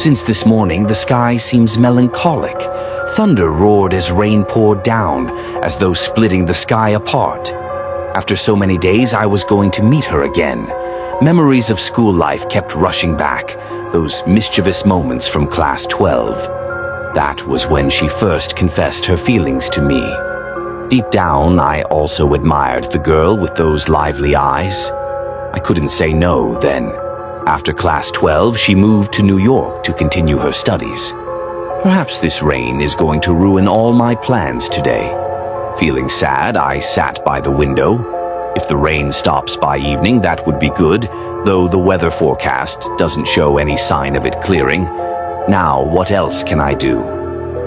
Since this morning, the sky seems melancholic. Thunder roared as rain poured down, as though splitting the sky apart. After so many days, I was going to meet her again. Memories of school life kept rushing back, those mischievous moments from class 12. That was when she first confessed her feelings to me. Deep down, I also admired the girl with those lively eyes. I couldn't say no then. After class 12, she moved to New York to continue her studies. Perhaps this rain is going to ruin all my plans today. Feeling sad, I sat by the window. If the rain stops by evening, that would be good, though the weather forecast doesn't show any sign of it clearing. Now, what else can I do?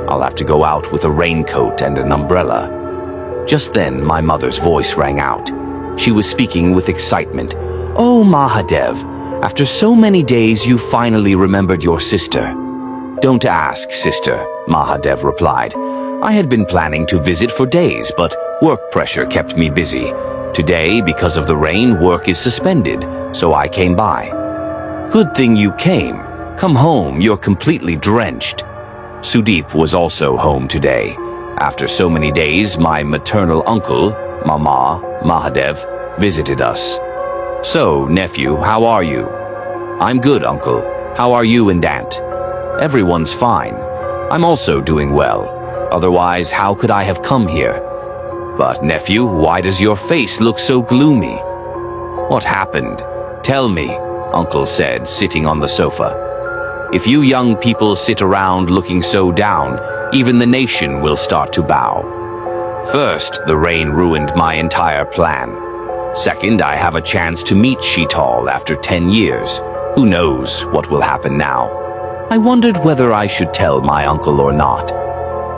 I'll have to go out with a raincoat and an umbrella. Just then, my mother's voice rang out. She was speaking with excitement. "Oh, Mahadev, after so many days, you finally remembered your sister." "Don't ask, sister," Mahadev replied. "I had been planning to visit for days, but work pressure kept me busy. Today, because of the rain, work is suspended, so I came by." "Good thing you came. Come home, you're completely drenched." Sudeep was also home today. After so many days, my maternal uncle, Mama, Mahadev, visited us. "So, nephew, how are you?" "I'm good, uncle. How are you and aunt?" "Everyone's fine. I'm also doing well. Otherwise, how could I have come here?" "But, nephew, why does your face look so gloomy?" "What happened? Tell me," uncle said, sitting on the sofa. "If you young people sit around looking so down, even the nation will start to bow. First, the rain ruined my entire plan. Second, I have a chance to meet Sheetal after 10 years. Who knows what will happen now? I wondered whether I should tell my uncle or not.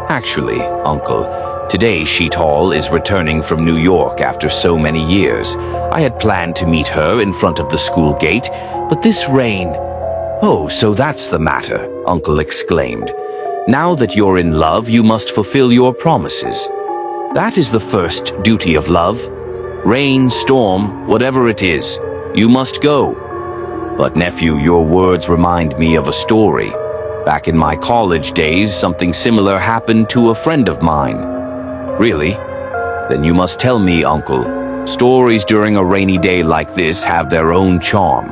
Actually, uncle, today Sheetal is returning from New York after so many years. I had planned to meet her in front of the school gate, but this rain... "Oh, so that's the matter," uncle exclaimed. "Now that you're in love, you must fulfill your promises. That is the first duty of love. Rain, storm, whatever it is, you must go." "But nephew, your words remind me of a story. Back in my college days, something similar happened to a friend of mine." "Really? Then you must tell me, uncle. Stories during a rainy day like this have their own charm."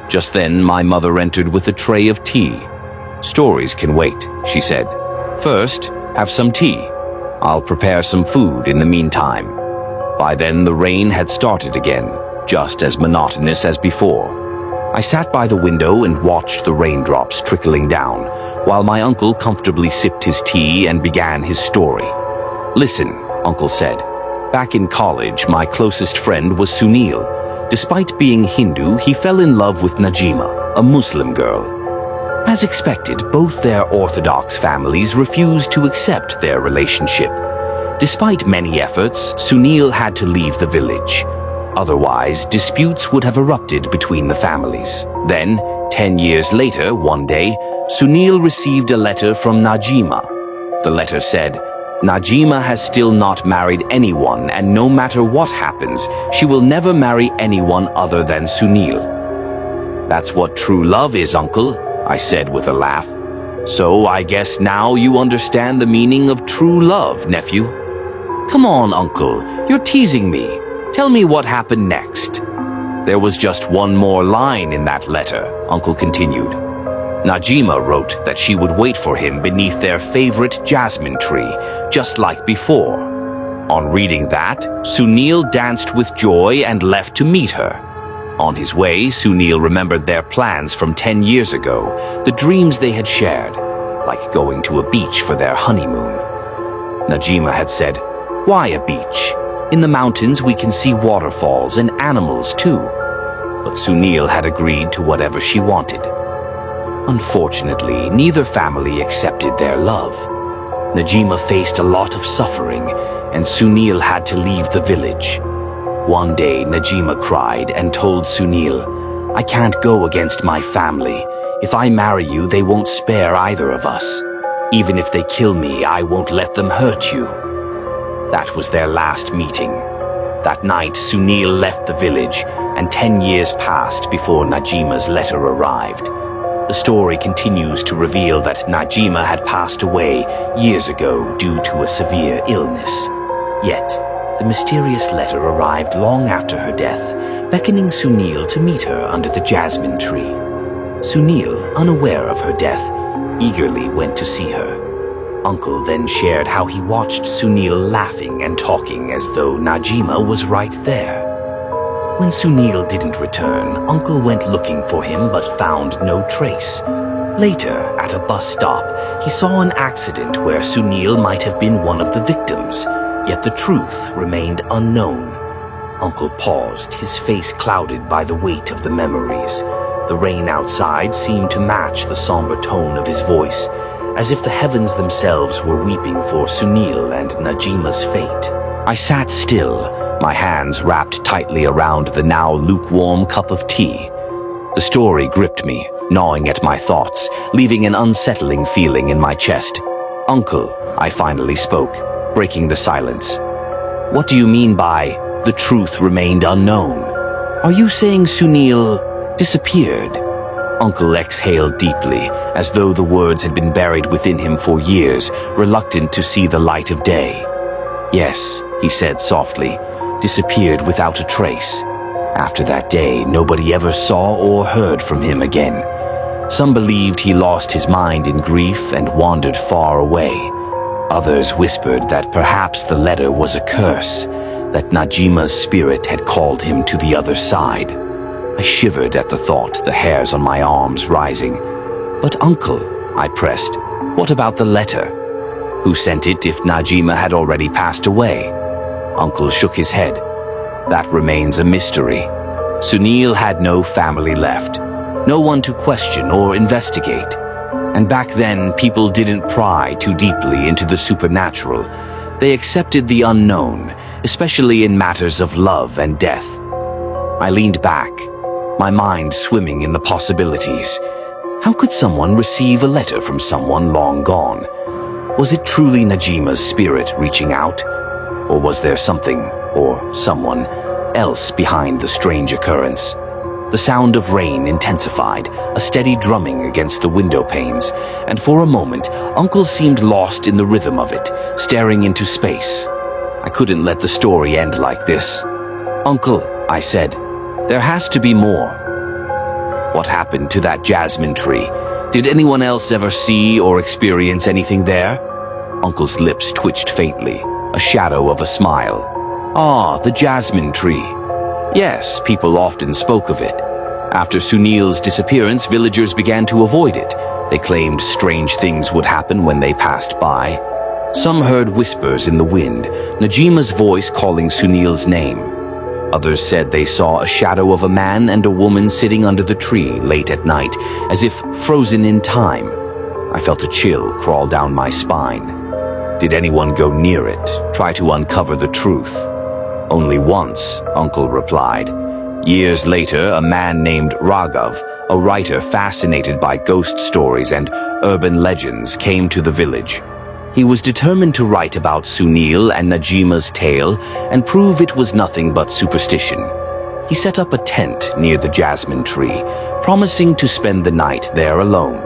Just then, my mother entered with a tray of tea. "Stories can wait," she said. "First, have some tea. I'll prepare some food in the meantime." By then, the rain had started again, just as monotonous as before. I sat by the window and watched the raindrops trickling down, while my uncle comfortably sipped his tea and began his story. "Listen," uncle said. "Back in college, my closest friend was Sunil. Despite being Hindu, he fell in love with Najima, a Muslim girl. As expected, both their orthodox families refused to accept their relationship. Despite many efforts, Sunil had to leave the village. Otherwise, disputes would have erupted between the families. Then, 10 years later, one day, Sunil received a letter from Najima. The letter said, "Najima has still not married anyone, and no matter what happens, she will never marry anyone other than Sunil." "That's what true love is, uncle," I said with a laugh. "So I guess now you understand the meaning of true love, nephew." "Come on, uncle, you're teasing me. Tell me what happened next." "There was just one more line in that letter," uncle continued. "Najima wrote that she would wait for him beneath their favorite jasmine tree, just like before. On reading that, Sunil danced with joy and left to meet her. On his way, Sunil remembered their plans from 10 years ago, the dreams they had shared, like going to a beach for their honeymoon. Najima had said, "Why a beach? In the mountains we can see waterfalls and animals too." But Sunil had agreed to whatever she wanted. Unfortunately, neither family accepted their love. Najima faced a lot of suffering, and Sunil had to leave the village. One day, Najima cried and told Sunil, "I can't go against my family. If I marry you, they won't spare either of us. Even if they kill me, I won't let them hurt you." That was their last meeting. That night, Sunil left the village, and 10 years passed before Najima's letter arrived. The story continues to reveal that Najima had passed away years ago due to a severe illness. Yet, the mysterious letter arrived long after her death, beckoning Sunil to meet her under the jasmine tree. Sunil, unaware of her death, eagerly went to see her. Uncle then shared how he watched Sunil laughing and talking as though Najima was right there. When Sunil didn't return, Uncle went looking for him but found no trace. Later, at a bus stop, he saw an accident where Sunil might have been one of the victims, yet the truth remained unknown. Uncle paused, his face clouded by the weight of the memories. The rain outside seemed to match the somber tone of his voice, as if the heavens themselves were weeping for Sunil and Najima's fate. I sat still, my hands wrapped tightly around the now lukewarm cup of tea. The story gripped me, gnawing at my thoughts, leaving an unsettling feeling in my chest. "Uncle," I finally spoke, breaking the silence. "What do you mean by the truth remained unknown? Are you saying Sunil disappeared?" Uncle exhaled deeply, as though the words had been buried within him for years, reluctant to see the light of day. "Yes," he said softly, "disappeared without a trace. After that day, nobody ever saw or heard from him again. Some believed he lost his mind in grief and wandered far away. Others whispered that perhaps the letter was a curse, that Najima's spirit had called him to the other side." I shivered at the thought, the hairs on my arms rising. "But uncle," I pressed, "what about the letter? Who sent it if Najima had already passed away?" Uncle shook his head. "That remains a mystery. Sunil had no family left, no one to question or investigate. And back then, people didn't pry too deeply into the supernatural. They accepted the unknown, especially in matters of love and death." I leaned back, my mind swimming in the possibilities. How could someone receive a letter from someone long gone? Was it truly Najima's spirit reaching out? Or was there something, or someone, else behind the strange occurrence? The sound of rain intensified, a steady drumming against the window panes, and for a moment, Uncle seemed lost in the rhythm of it, staring into space. I couldn't let the story end like this. "Uncle," I said, "there has to be more. What happened to that jasmine tree? Did anyone else ever see or experience anything there?" Uncle's lips twitched faintly, a shadow of a smile. "Ah, the jasmine tree. Yes, people often spoke of it. After Sunil's disappearance, villagers began to avoid it. They claimed strange things would happen when they passed by. Some heard whispers in the wind, Najima's voice calling Sunil's name. Others said they saw a shadow of a man and a woman sitting under the tree late at night, as if frozen in time. I felt a chill crawl down my spine. Did anyone go near it, try to uncover the truth? "Only once," Uncle replied. Years later, a man named Raghav, a writer fascinated by ghost stories and urban legends, came to the village. He was determined to write about Sunil and Najima's tale and prove it was nothing but superstition. He set up a tent near the jasmine tree, promising to spend the night there alone.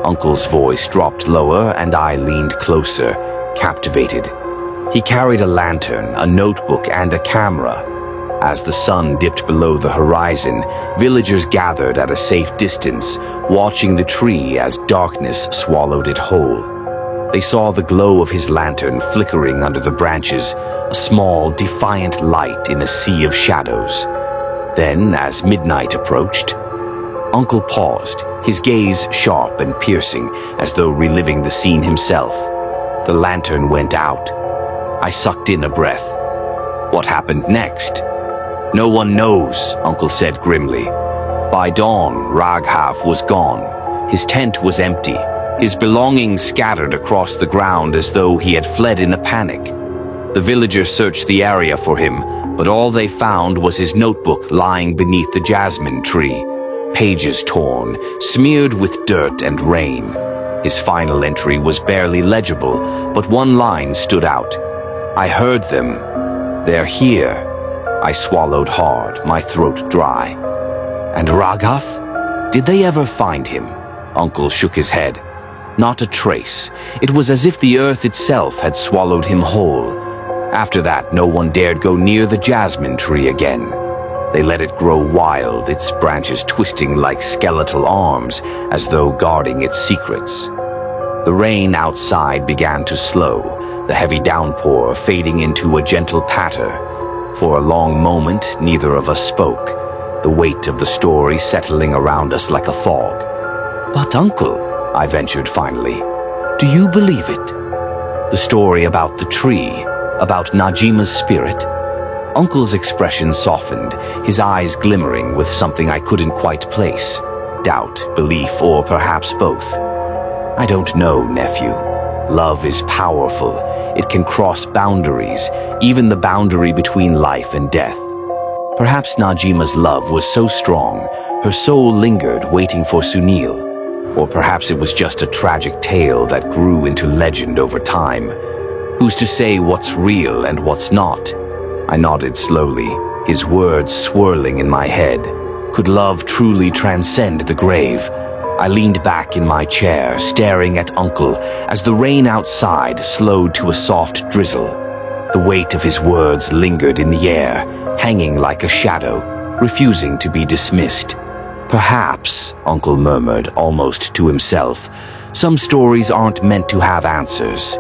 Uncle's voice dropped lower and I leaned closer, captivated. He carried a lantern, a notebook, and a camera. As the sun dipped below the horizon, villagers gathered at a safe distance, watching the tree as darkness swallowed it whole. They saw the glow of his lantern flickering under the branches, a small, defiant light in a sea of shadows. Then, as midnight approached, Uncle paused, his gaze sharp and piercing, as though reliving the scene himself. The lantern went out. I sucked in a breath. What happened next? "No one knows," Uncle said grimly. By dawn, Raghav was gone. His tent was empty, his belongings scattered across the ground as though he had fled in a panic. The villagers searched the area for him, but all they found was his notebook lying beneath the jasmine tree, pages torn, smeared with dirt and rain. His final entry was barely legible, but one line stood out. "I heard them. They're here." I swallowed hard, my throat dry. "And Raghav? Did they ever find him? Uncle shook his head. Not a trace. It was as if the earth itself had swallowed him whole. After that, no one dared go near the jasmine tree again. They let it grow wild, its branches twisting like skeletal arms, as though guarding its secrets. The rain outside began to slow, the heavy downpour fading into a gentle patter. For a long moment, neither of us spoke, the weight of the story settling around us like a fog. "But, Uncle," I ventured finally, "do you believe it? The story about the tree, about Najima's spirit?" Uncle's expression softened, his eyes glimmering with something I couldn't quite place. Doubt, belief, or perhaps both. "I don't know, nephew. Love is powerful. It can cross boundaries, even the boundary between life and death. Perhaps Najima's love was so strong, her soul lingered waiting for Sunil. Or perhaps it was just a tragic tale that grew into legend over time. Who's to say what's real and what's not?" I nodded slowly, his words swirling in my head. Could love truly transcend the grave? I leaned back in my chair, staring at Uncle as the rain outside slowed to a soft drizzle. The weight of his words lingered in the air, hanging like a shadow, refusing to be dismissed. "Perhaps," Uncle murmured, almost to himself, "some stories aren't meant to have answers.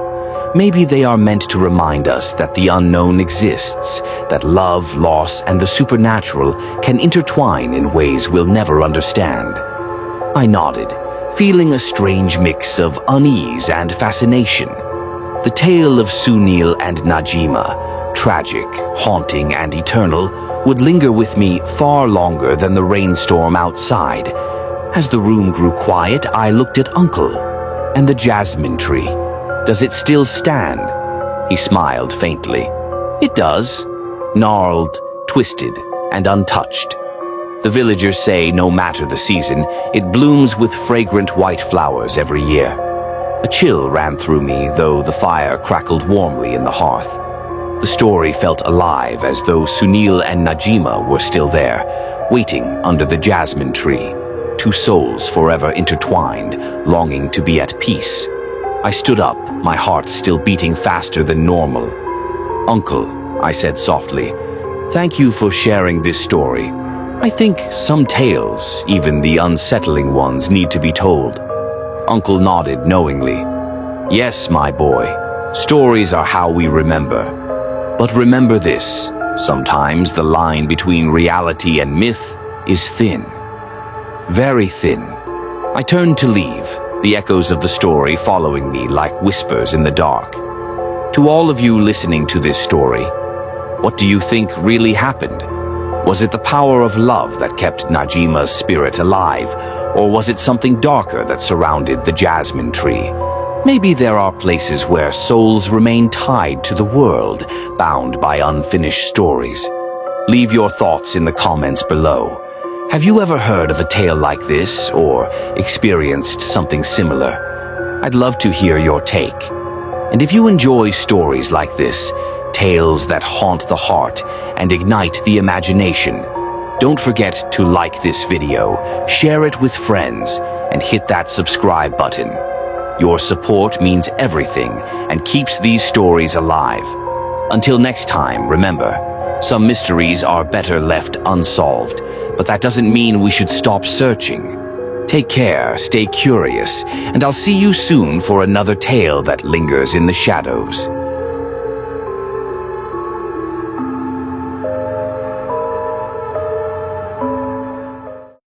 Maybe they are meant to remind us that the unknown exists, that love, loss, and the supernatural can intertwine in ways we'll never understand." I nodded, feeling a strange mix of unease and fascination. The tale of Sunil and Najima, tragic, haunting, and eternal, would linger with me far longer than the rainstorm outside. As the room grew quiet, I looked at Uncle. "And the jasmine tree, does it still stand?" He smiled faintly. "It does, gnarled, twisted, and untouched. The villagers say no matter the season, it blooms with fragrant white flowers every year." A chill ran through me, though the fire crackled warmly in the hearth. The story felt alive, as though Sunil and Najima were still there, waiting under the jasmine tree, two souls forever intertwined, longing to be at peace. I stood up, my heart still beating faster than normal. "Uncle," I said softly, "thank you for sharing this story. I think some tales, even the unsettling ones, need to be told." Uncle nodded knowingly. "Yes, my boy, stories are how we remember. But remember this, sometimes the line between reality and myth is thin. Very thin." I turned to leave, the echoes of the story following me like whispers in the dark. To all of you listening to this story, what do you think really happened? Was it the power of love that kept Najima's spirit alive, or was it something darker that surrounded the jasmine tree? Maybe there are places where souls remain tied to the world, bound by unfinished stories. Leave your thoughts in the comments below. Have you ever heard of a tale like this, or experienced something similar? I'd love to hear your take. And if you enjoy stories like this, tales that haunt the heart and ignite the imagination, don't forget to like this video, share it with friends, and hit that subscribe button. Your support means everything and keeps these stories alive. Until next time, remember, some mysteries are better left unsolved, but that doesn't mean we should stop searching. Take care, stay curious, and I'll see you soon for another tale that lingers in the shadows.